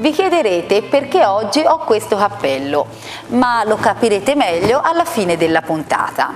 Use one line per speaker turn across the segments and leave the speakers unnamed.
Vi chiederete perché oggi ho questo cappello, ma lo capirete meglio alla fine della puntata.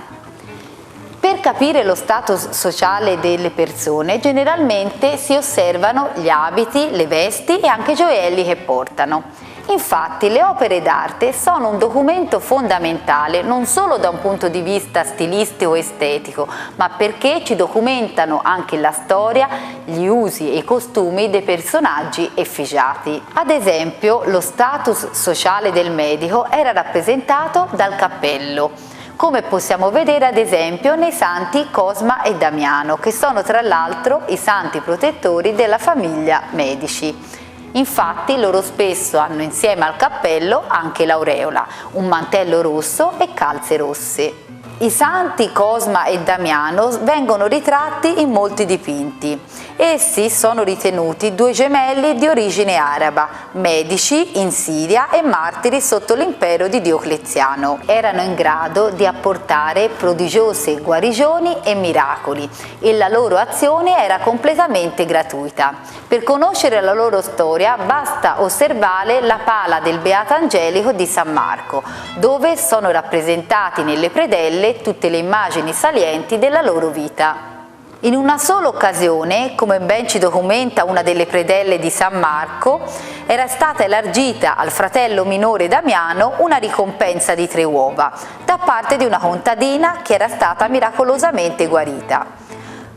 Per capire lo status sociale delle persone, generalmente si osservano gli abiti, le vesti e anche i gioielli che portano. Infatti le opere d'arte sono un documento fondamentale non solo da un punto di vista stilistico e estetico, ma perché ci documentano anche la storia, gli usi e i costumi dei personaggi effigiati. Ad esempio, lo status sociale del medico era rappresentato dal cappello, come possiamo vedere ad esempio nei santi Cosma e Damiano, che sono tra l'altro i santi protettori della famiglia Medici. Infatti loro spesso hanno insieme al cappello anche l'aureola, un mantello rosso e calze rosse. I santi Cosma e Damiano vengono ritratti in molti dipinti. Essi sono ritenuti due gemelli di origine araba, medici in Siria e martiri sotto l'impero di Diocleziano. Erano in grado di apportare prodigiose guarigioni e miracoli e la loro azione era completamente gratuita. Per conoscere la loro storia basta osservare la pala del Beato Angelico di San Marco, dove sono rappresentati nelle predelle tutte le immagini salienti della loro vita. In una sola occasione, come ben ci documenta una delle predelle di San Marco, era stata elargita al fratello minore Damiano una ricompensa di 3 uova da parte di una contadina che era stata miracolosamente guarita.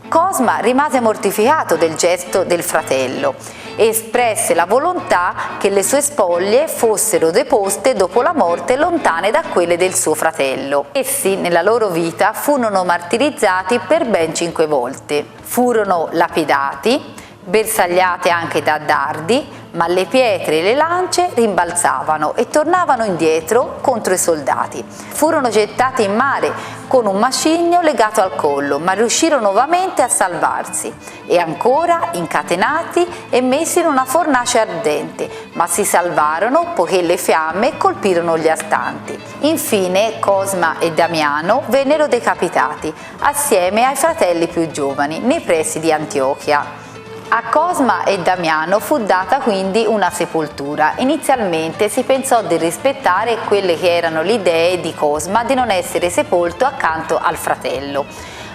Cosma rimase mortificato del gesto del fratello e espresse la volontà che le sue spoglie fossero deposte dopo la morte lontane da quelle del suo fratello. Essi nella loro vita furono martirizzati per ben 5 volte. Furono lapidati, bersagliate anche da dardi, ma le pietre e le lance rimbalzavano e tornavano indietro contro i soldati. Furono gettati in mare con un macigno legato al collo, ma riuscirono nuovamente a salvarsi, e ancora incatenati e messi in una fornace ardente, ma si salvarono poiché le fiamme colpirono gli astanti. Infine Cosma e Damiano vennero decapitati assieme ai fratelli più giovani nei pressi di Antiochia. A Cosma e Damiano fu data quindi una sepoltura. Inizialmente si pensò di rispettare quelle che erano le idee di Cosma di non essere sepolto accanto al fratello,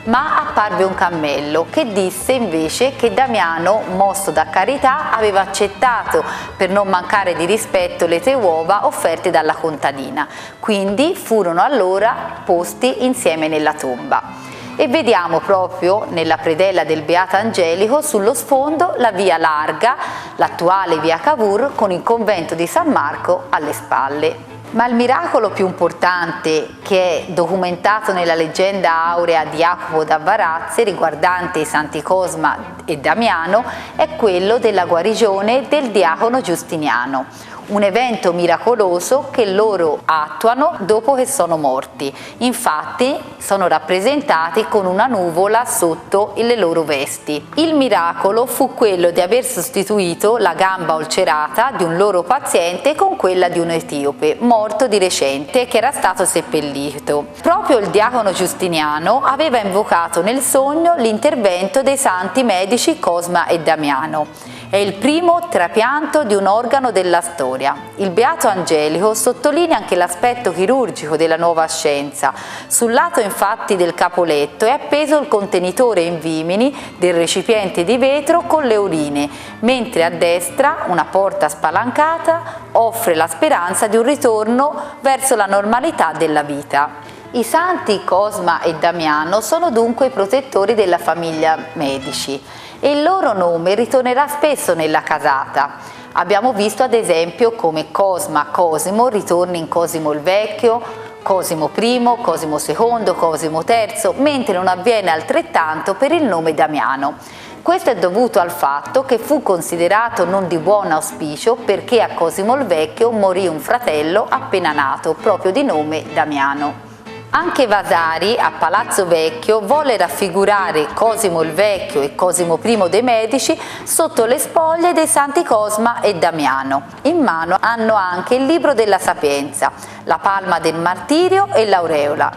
ma apparve un cammello che disse invece che Damiano, mosso da carità, aveva accettato per non mancare di rispetto le 3 uova offerte dalla contadina, quindi furono allora posti insieme nella tomba. E vediamo proprio nella predella del Beato Angelico sullo sfondo la via larga, l'attuale via Cavour, con il convento di San Marco alle spalle. Ma il miracolo più importante, che è documentato nella leggenda aurea di Jacopo da Varazze riguardante i santi Cosma e Damiano, è quello della guarigione del diacono Giustiniano, un evento miracoloso che loro attuano dopo che sono morti. Infatti sono rappresentati con una nuvola sotto le loro vesti. Il miracolo fu quello di aver sostituito la gamba ulcerata di un loro paziente con quella di un etiope morto di recente che era stato seppellito. Proprio il diacono Giustiniano aveva invocato nel sogno l'intervento dei santi medici Cosma e Damiano. È il primo trapianto di un organo della storia. Il Beato Angelico sottolinea anche l'aspetto chirurgico della nuova scienza. Sul lato infatti del capoletto è appeso il contenitore in vimini del recipiente di vetro con le urine, mentre a destra una porta spalancata offre la speranza di un ritorno verso la normalità della vita. I santi Cosma e Damiano sono dunque i protettori della famiglia Medici e il loro nome ritornerà spesso nella casata. Abbiamo visto ad esempio come Cosma Cosimo ritorni in Cosimo il Vecchio, Cosimo I, Cosimo II, Cosimo III, mentre non avviene altrettanto per il nome Damiano. Questo è dovuto al fatto che fu considerato non di buon auspicio perché a Cosimo il Vecchio morì un fratello appena nato, proprio di nome Damiano. Anche Vasari, a Palazzo Vecchio, volle raffigurare Cosimo il Vecchio e Cosimo I dei Medici sotto le spoglie dei santi Cosma e Damiano. In mano hanno anche il libro della Sapienza, la palma del martirio e l'aureola.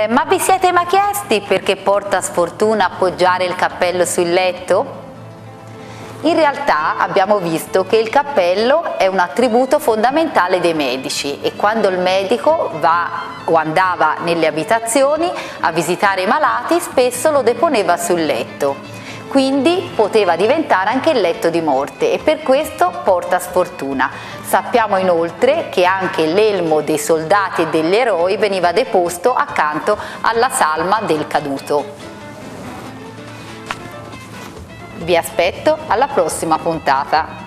Ma vi siete mai chiesti perché porta sfortuna appoggiare il cappello sul letto? In realtà abbiamo visto che il cappello è un attributo fondamentale dei medici e quando il medico va o andava nelle abitazioni a visitare i malati spesso lo deponeva sul letto, quindi poteva diventare anche il letto di morte e per questo porta sfortuna. Sappiamo inoltre che anche l'elmo dei soldati e degli eroi veniva deposto accanto alla salma del caduto. Vi aspetto alla prossima puntata.